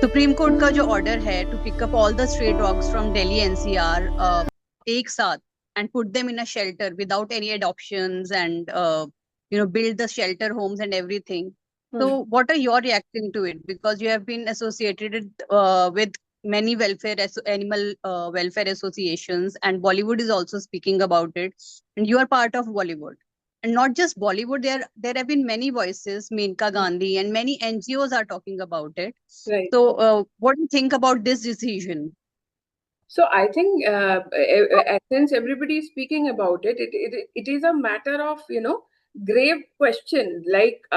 Supreme court का जो order है to pick up all the stray dogs from Delhi NCR एक साथ and put them in a shelter without any adoptions and build the shelter homes and everything. So Hmm. what are your reacting to it, because you have been associated with many animal welfare associations, and Bollywood is also speaking about it, and you are part of Bollywood. And not just Bollywood, there have been many voices, Menka Gandhi, and many NGOs are talking about it. Right. So, what do you think about this decision? So I think, since everybody is speaking about it, it is a matter of, grave question. Like,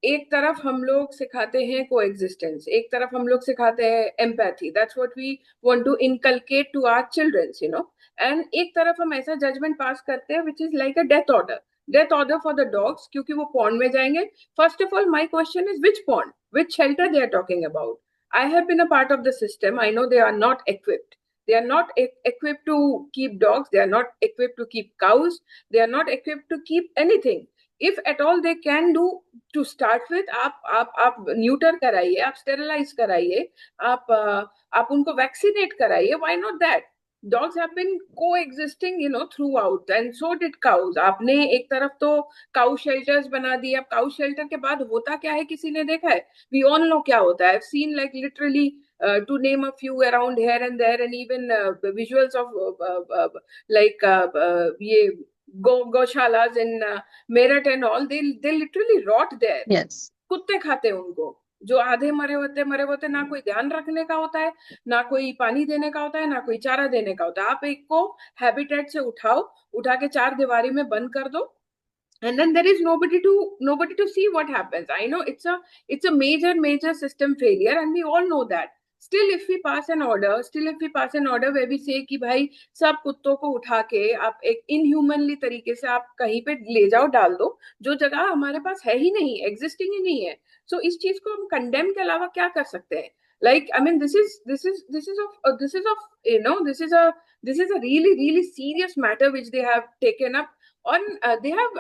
एक तरफ हम लोग सिखाते हैं coexistence, एक तरफ हम लोग सिखाते हैं empathy, that's what we want to inculcate to our childrens, and एक तरफ हम ऐसा जजमेंट पास करते हैं which is like a death order for the dogs, क्योंकि वो पॉन्ड में जाएंगे. First of all my question is which pond, which shelter they are talking about. I have been a part of the system. I know they are not equipped. They are not equipped to keep dogs. They are not equipped to keep cows. They are not equipped to keep anything. If at all they can do, to start with, आप neuter कराइए, आप sterilise कराइए, आप उनको vaccinate कराइए. Why not that? Dogs have been coexisting, throughout, and so did cows. आपने एक तरफ तो काउ शेल्टर्स बना दिए. अब काउ शेल्टर के बाद होता क्या है, किसी ने देखा है? We all know क्या होता है. I've seen, like, literally, to name a few around here and there, and even visuals of ये goshalas in Meerut and all. They literally rot there. Yes. कुत्ते खाते हैं उनको, जो आधे मरे होते, ना कोई ध्यान रखने का होता है, ना कोई पानी देने का होता है, ना कोई चारा देने का होता है. आप एक को हैबिटेट से उठा के चार दीवारी में बंद कर दो, and then there is nobody to see what happens. I know it's a major system failure, and we all know that. Still, if we pass an order where we say कि भाई सब कुत्तों को उठा के आप एक इनह्यूमनली तरीके से आप कहीं पे ले जाओ, डाल दो, जो जगह हमारे पास है ही नहीं, एग्जिस्टिंग ही नहीं है. सो इस चीज को हम कंडेम के अलावा क्या कर सकते हैं? Like, I mean, this is a really serious matter which they have taken up on. They have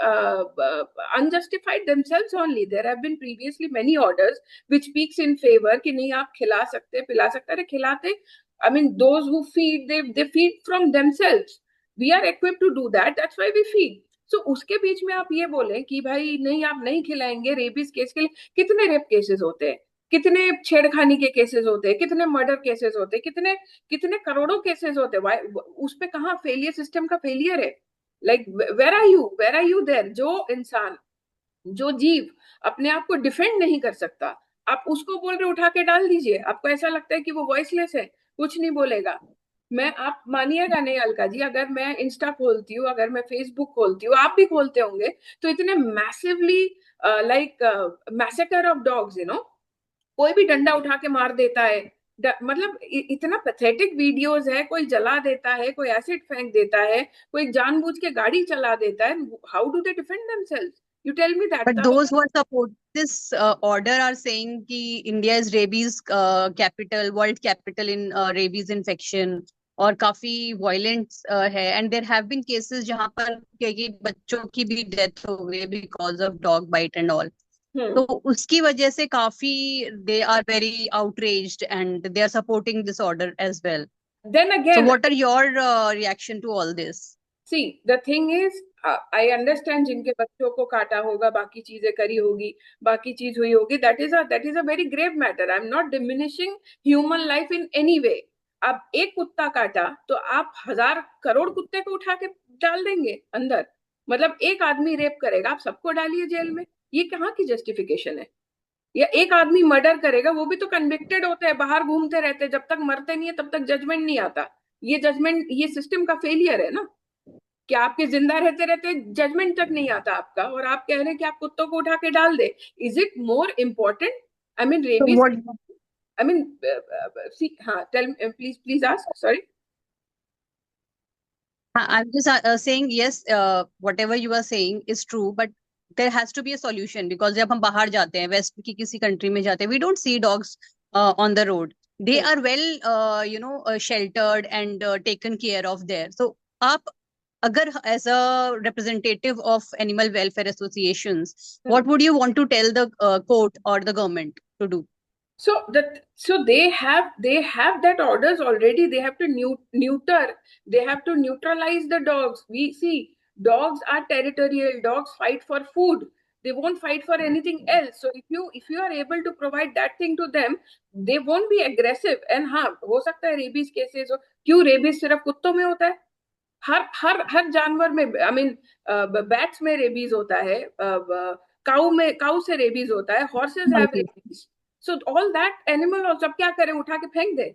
unjustified themselves only. There have been previously many orders which speaks in favor कि नहीं, आप खिला सकते, पिला सकते. अरे खिलाते, I mean, those who feed, they feed from themselves. We are equipped to do that. That's why we feed. So उसके बीच में आप ये बोलें कि भाई नहीं, आप नहीं खिलाएंगे. रेबीज केस के लिए कितने रेप केसेस होते हैं, कितने छेड़खानी के केसेस होते हैं, कितने मर्डर केसेस होते हैं, कितने कितने करोड़ों केसेस होते हैं. उस पे कहाँ फेलियर, सिस्टम का फेलियर है? Like, where are you there? जो इंसान, जो जीव अपने आप को डिफेंड नहीं कर सकता, आप उसको बोल रहे उठा के डाल दीजिए. आपको ऐसा लगता है कि वो वॉइसलेस है, कुछ नहीं बोलेगा. आप मानिएगा नहीं अलका जी, अगर मैं इंस्टा खोलती हूँ, अगर मैं फेसबुक खोलती हूँ, आप भी खोलते होंगे, तो इतने massively, like, massacre of dogs, कोई भी डंडा उठा के मार देता है. मतलब इतना पैथेटिक वीडियोस है. कोई जला देता है, कोई एसिड फेंक देता है, कोई जानबूझ के गाड़ी चला देता है. How do they defend themselves? You tell me that. But those who are supporting this order are saying कि India is rabies capital, world capital in rabies infection, और काफी violent है, and there have been cases जहाँ पर कई बच्चों की भी death हो गई because of dog bite and all. तो उसकी वजह से काफी they are very outraged and they are supporting this order as well. Then So again, what are your reaction to all this? see, the thing is, I understand जिनके बच्चों को काटा होगा, बाकी चीजें करी होगी, बाकी चीज हुई होगी. That is a very grave matter. I'm not diminishing human life in any way. अब एक कुत्ता काटा तो आप 1,000 करोड़ कुत्ते को उठा के डाल देंगे अंदर? मतलब एक आदमी रेप करेगा, आप सबको डालिए जेल में? ये कहाँ की जस्टिफिकेशन है? या एक आदमी मर्डर करेगा, वो भी तो कन्विक्टेड होते हैं, बाहर घूमते रहते हैं, जब तक मरते नहीं है तब तक जजमेंट नहीं आता. ये सिस्टम का फेलियर है ना, कि आपके जिंदा रहते रहते जजमेंट तक नहीं आता आपका, और आप कह रहे हैं कि आप कुत्तों को उठा के डाल दे. Is it more important? I mean, So rabies. what I mean, see, हाँ, tell, please ask. Sorry. I'm just saying, yes, whatever you are saying is true, but there has to be a solution, because जब हम बाहर जाते हैं, waste की किसी country में जाते हैं, we don't see dogs on the road. They are well, sheltered and taken care of there. So आप अगर as a representative of animal welfare associations, what would you want to tell the court or the government to do? So they have that orders already. They have to neuter. They have to neutralize the dogs. We see dogs are territorial. Dogs fight for food. They won't fight for anything else. So if you are able to provide that thing to them, they won't be aggressive. And हाँ, हो सकता है rabies cases हो. क्यों rabies सिर्फ कुत्तों में होता है? हर जानवर में, आई मीन बैट्स में रेबीज होता है, काऊ से रेबीज होता है, horses have Monkey. Rabies. So all that animal, और सब क्या करें, उठा के फेंक दे?